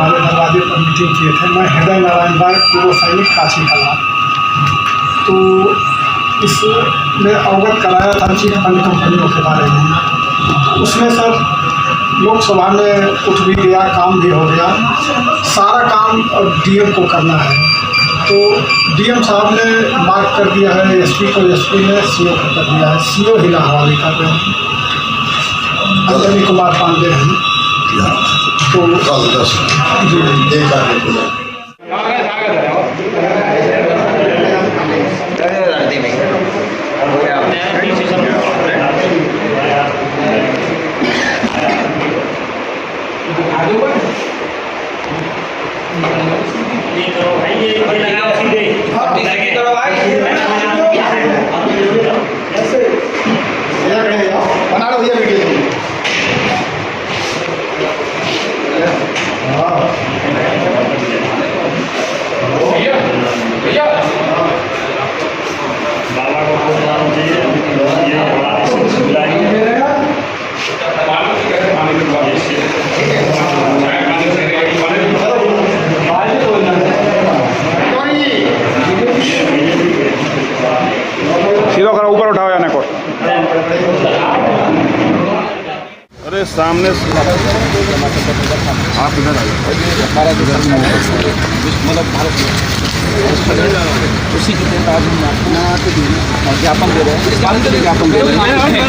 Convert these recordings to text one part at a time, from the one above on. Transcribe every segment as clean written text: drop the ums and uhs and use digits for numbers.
हमारे दरवाजे पर मीटिंग किए थे। मैं हृदय नारायण बाग, पूर्व सैनिक, काशी कला। तो इसमें अवगत कराया था चिट फंड कंपनियों के बारे में। उसमें सर लोकसभा में उठ भी गया, काम भी हो गया। सारा काम अब डीएम को करना है, तो डीएम साहब ने मार्क कर दिया है एसपी को, एसपी ने सीओ को कर दिया है। सीओ ही हवाले कर रहे हैं, अंजनी कुमार पांडे हैं। तो ऊपर उठाओ या को। अरे सामने आप इधर उसी के तहत आज हम अपना ज्ञापन दे रहे हैं, ज्ञापन दे रहे हैं।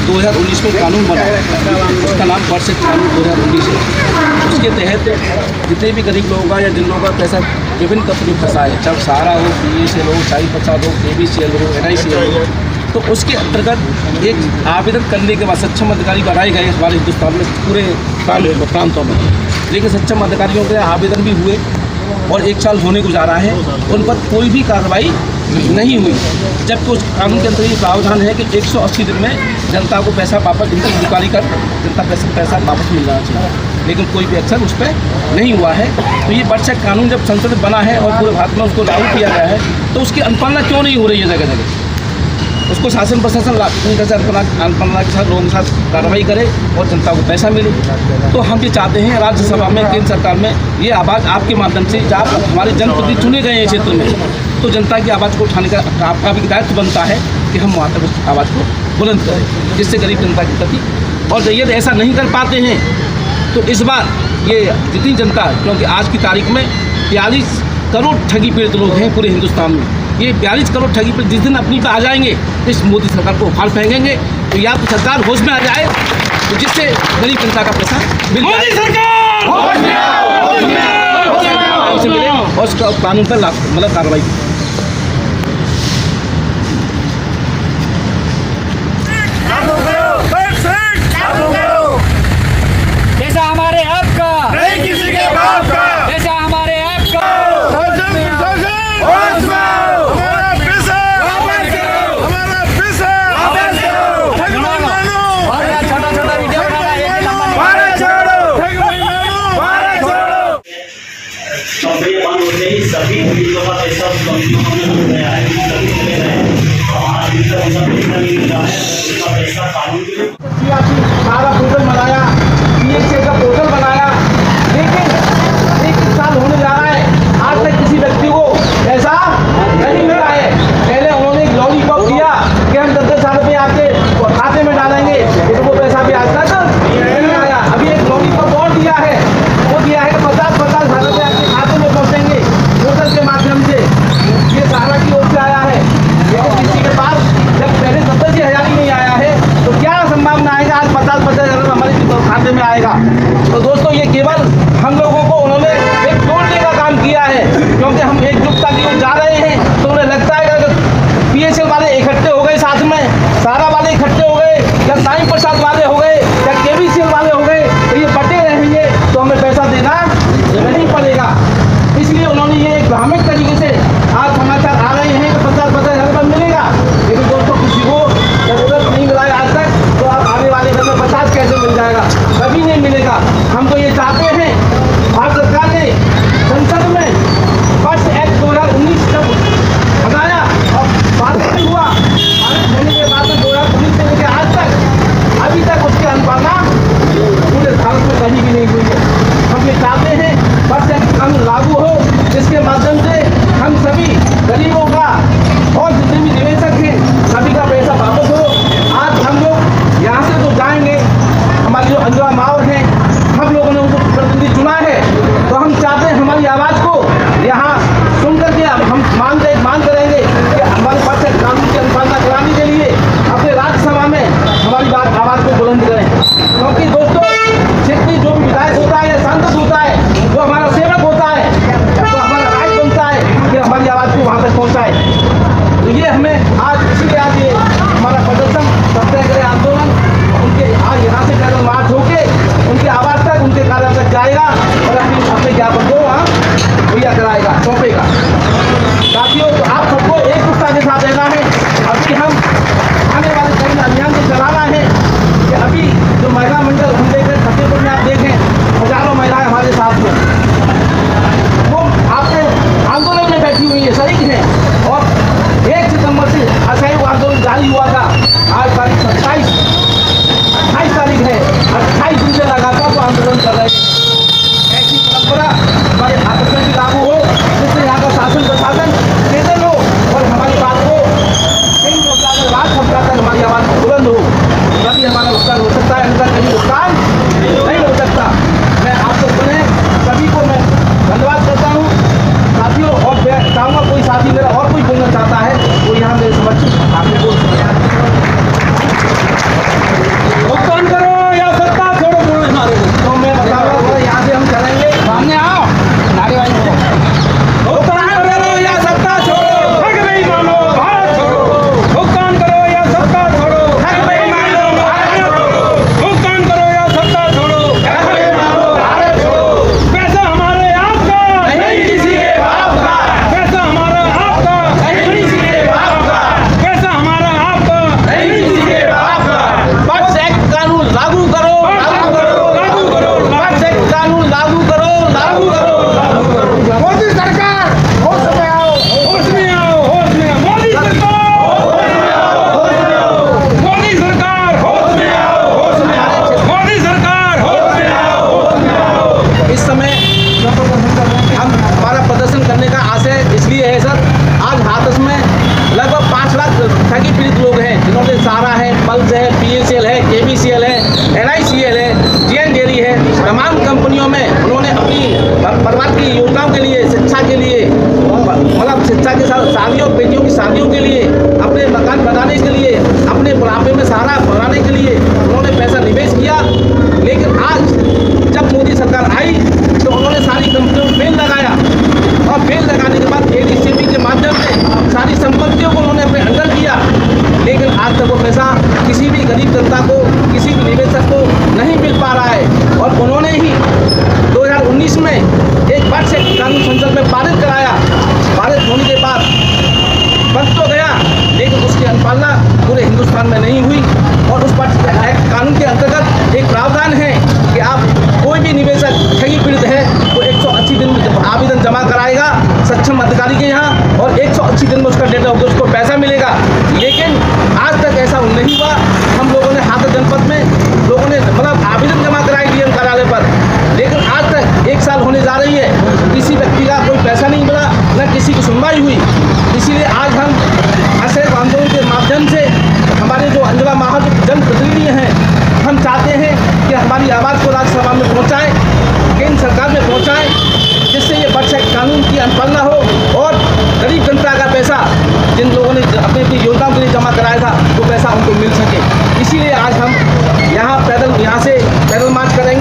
2019 में कानून बना, उसका नाम वर्ष कानून 2019 है। उसके तहत जितने भी गरीब लोगों का या जिन लोगों का पैसा विभिन्न कंपनी फंसा है, चाहे सहारा हो, PSL हो, 40-50 हो, KBCL हो, NICL हो, तो उसके अंतर्गत एक आवेदन करने के बाद सक्षम अधिकारी बनाए गए हमारे हिंदुस्तान में पूरे प्रांतों में। लेकिन सक्षम अधिकारियों के आवेदन भी हुए और 1 साल होने को जा रहा है, उन पर कोई भी कार्रवाई नहीं हुई। जबकि उस कानून के अंदर ये प्रावधान है कि 180 दिन में जनता को पैसा वापस, इंक्वायरी कर जनता पैसा वापस मिल जाना चाहिए, लेकिन कोई भी एक्शन उस पर नहीं हुआ है। तो ये वर्षक कानून जब संसद में बना है और पूरे भारत में उसको लागू किया गया है, तो उसकी अनुपालना क्यों नहीं हो रही है जगह जगह? उसको शासन प्रशासन अनुपालना के साथ लोगों के साथ कार्रवाई करे और जनता को पैसा मिले। तो हम ये चाहते हैं राज्यसभा में, केंद्र सरकार में ये आवाज़ आपके माध्यम से, जब हमारे जनप्रतिनिधि चुने गए हैं क्षेत्र में, तो जनता की आवाज़ को उठाने का आपका भी दायित्व बनता है कि हम वहाँ तक उस आवाज़ को बुलंद करें, जिससे गरीब जनता के प्रति। और यदि ऐसा नहीं कर पाते हैं तो इस बार ये जितनी जनता, क्योंकि आज की तारीख में 42 करोड़ ठगी पीड़ित लोग हैं पूरे हिंदुस्तान में, ये 42 करोड़ ठगी पीड़ित जिस दिन अपनी पे आ जाएंगे, इस मोदी सरकार को उखाड़ फेंकेंगे। तो या तो सरकार होश में आ जाए, तो जिससे गरीब जनता का पैसा मिल जाए और उसका कानून पर मतलब कार्रवाई। जैसा हमारे आपका नहीं किसी के बाप का, जैसा हमारे आपका छोटा वीडियो बना सभी पीड़ितों का पैसा उस कंपनियों में हो गया है, सभी चले गए हैं। हमारा पीड़ितों को सब पैसा मिल रहा है, उसका पैसा कानून के सारा पोर्टल बनाया, PSL का पोर्टल बनाया, लेकिन 1 साल होने जा रहा है, आज तक किसी व्यक्ति को ऐसा नहीं मिला है। पहले उन्होंने एक लॉलीपॉप दिया कि हम 10-10 साल रुपये आपके खाते में डालेंगे, तो वो पैसा भी आज तक नहीं आया। अभी एक लॉलीपॉप और दिया है, वो दिया है कि 50-50 हज़ार रुपये आपके खाते में पहुँचेंगे पोर्टल के माध्यम से। ये सहारा की ओर से आया है, लेकिन किसी के पास जब पहले 70 हज़ार ही नहीं आया है, तो क्या संभावना है आज 50-50 हज़ार हमारे खाते में आएगा? तो दोस्तों, ये केवल हम लोगों को उन्होंने एक तोड़ने का काम किया है, क्योंकि हम एकजुटता की ओर जा रहे हैं। तो उन्हें लगता है कि PSL वाले इकट्ठे हो गए, साथ में सहारा वाले इकट्ठे हो गए, या साईं प्रसाद वाले हो गए, या KBCL वाले हो गए, तो ये बटे रहेंगे, तो हमें पैसा देना नहीं पड़ेगा। इसलिए उन्होंने ये एक भ्रामक तरीके से आज समाचार आ रहे हैं कि 50-50 हज़ार रुपये मिलेगा, लेकिन दोस्तों किसी को जरूरत नहीं मिला है आज तक, तो आप आने वाले घर में 50 कैसे मिल जाएगा? कभी नहीं मिलेगा। हम तो ये चाहते हैं, भारत सरकार ने संसद में वर्ष एक्ट 2019 जब बनाया और बात नहीं हुआ, भारत होने के बाद 2019 से लेकर आज तक अभी बुलंद करें। क्योंकि दोस्तों क्षेत्रीय जो भी विधायक होता है या सांसद होता है, जो हमारा सेवक होता है, तो हमारा राइट बनता है कि हमारी आवाज़ को वहाँ तक पहुँचाए। तो ये हमें आज इसीलिए आज ये हमारा प्रदर्शन सत्याग्रह आंदोलन उनके आज यहाँ से पैदल मार्च होके उनकी आवाज़ तक, उनके कार्यालय तक जाएगा और अपने ज्ञापन को वहाँ मुहैया कराएगा, सौंपेगा। साथियों, तो आप सबको एकजुटता के साथ रहना है। अभी हम आने वाले कई अभियान को चलाना है कि अभी जो महिला मंडल हम देख रहे हैं फतेहपुर में, आप देखें हजारों महिलाएं हमारे साथ में, वो आपके आंदोलन में बैठी हुई है, शरीक हैं। और 1 सितंबर से असहयोग आंदोलन जारी हुआ था। आज तारीख 28 तारीख है, 28 दिन से लगातार वो आंदोलन कर रहे हैं। ऐसी परंपरा हमारे भारत में भी लागू हो, जिससे यहाँ का शासन प्रशासन चेतन हो और हमारी बात को कई रोजगार रात सरकार तक हमारी आवाज़ बुलंद हो, तभी हमारा उपकार हो सकता है। उनका कहीं उपकार नहीं हो सकता। मैं आप लोग बने सभी को मैं धन्यवाद करता हूँ साथियों। और मैं चाहूँगा कोई साथी मेरा और कोई बोलना चाहता है वो यहाँ मेरे समक्ष आपने बोल भुगतान करो या सत्ता छोड़ो, बोलो हमारे को। तो मैं बताऊँगा यहाँ से हम चलेंगे, सामने आओ नारेबाजी करो। भुगतान करो या सत्ता छोड़ो, ठग बेईमानो भारत छोड़ो। भुगतान करो या सत्ता छोड़ो, ठग बेईमानो भारत छोड़ो। भुगतान करो या सत्ता छोड़ो, ठग बेईमानो भारत छोड़ो। पैसा हमारे आपका नहीं किसी के बाप का, पैसा हमारा आपका नहीं किसी के बाप का, पैसा हमारा आपका नहीं किसी के बाप का। बस एक्ट कानून लागू करो, लागू करो, लागू करो, बस एक्ट कानून लागू करो, लागू करो, लागू करो। मोदी सरकार होश में आओ, होश में आओ, होश में आओ। मोदी सरकार मोदी सरकार होश में आओ, होश में आओ। मोदी सरकार होश में आओ, होश में आओ। इस समय हम हमारा प्रदर्शन करने का आशय इसलिए है सर, आज हाथरस में लगभग 5 लाख ठगी पीड़ित लोग हैं, जिन्होंने सहारा है, पल्स है, PACL है, KBCL है, NICL है, GN डेयरी है, तमाम कंपनियों में उन्होंने अपनी परिवार की योजनाओं के लिए, शिक्षा के लिए, मतलब शिक्षा के साथ शादियों, बेटियों की शादियों के लिए, अपने मकान बनाने के लिए, अपने बुढ़ापे में सहारा बनाने के लिए उन्होंने पैसा निवेश किया। लेकिन आज जब मोदी सरकार आई तो उन्होंने सारी कंपनियों को बेल लगाया और बेल लगाने के बाद ADCP के माध्यम से सारी संपत्तियों को उन्होंने अपने अंडर किया। लेकिन आज तक वो पैसा किसी भी गरीब जनता को, किसी भी निवेशक को नहीं मिल पा रहा है। और उन्होंने ही 2019 में एक बार से कानून संसद में पारित कराया। पारित होने के बाद बन तो गया, लेकिन उसकी अनुपालना पूरे हिंदुस्तान में नहीं हुई। और उस पर एक्ट कानून के अंतर्गत एक प्रावधान है कि आप कोई भी निवेशक ठगी पीड़ित है वो 180 दिन में आवेदन जमा कराएगा सक्षम अधिकारी के यहाँ, और 180 दिन में उसका डेटा होगा, उसको पैसा मिलेगा। लेकिन आज तक ऐसा नहीं हुआ। हम लोगों ने हाथरस जनपद में लोगों ने मतलब आवेदन जमा कराए DM कार्यालय पर, लेकिन आज तक 1 साल होने जा रही है, किसी व्यक्ति का कोई पैसा नहीं मिला, न किसी की सुनवाई हुई। इसीलिए आज हम असहयोग आंदोलन के माध्यम से हमारे जो अंजला माहौल जनप्रतिनिधि हैं, हम चाहते हैं कि हमारी आवाज़ को राज्यसभा में पहुंचाएं, केंद्र सरकार में पहुंचाएं, जिससे ये बर्ड्स एक्ट कानून की अनुपालना हो और गरीब जनता का पैसा जिन लोगों ने अपनी अपनी योजनाओं के लिए जमा कराया था वो पैसा उनको मिल सके। इसीलिए आज हम यहाँ से पैदल मार्च करेंगे।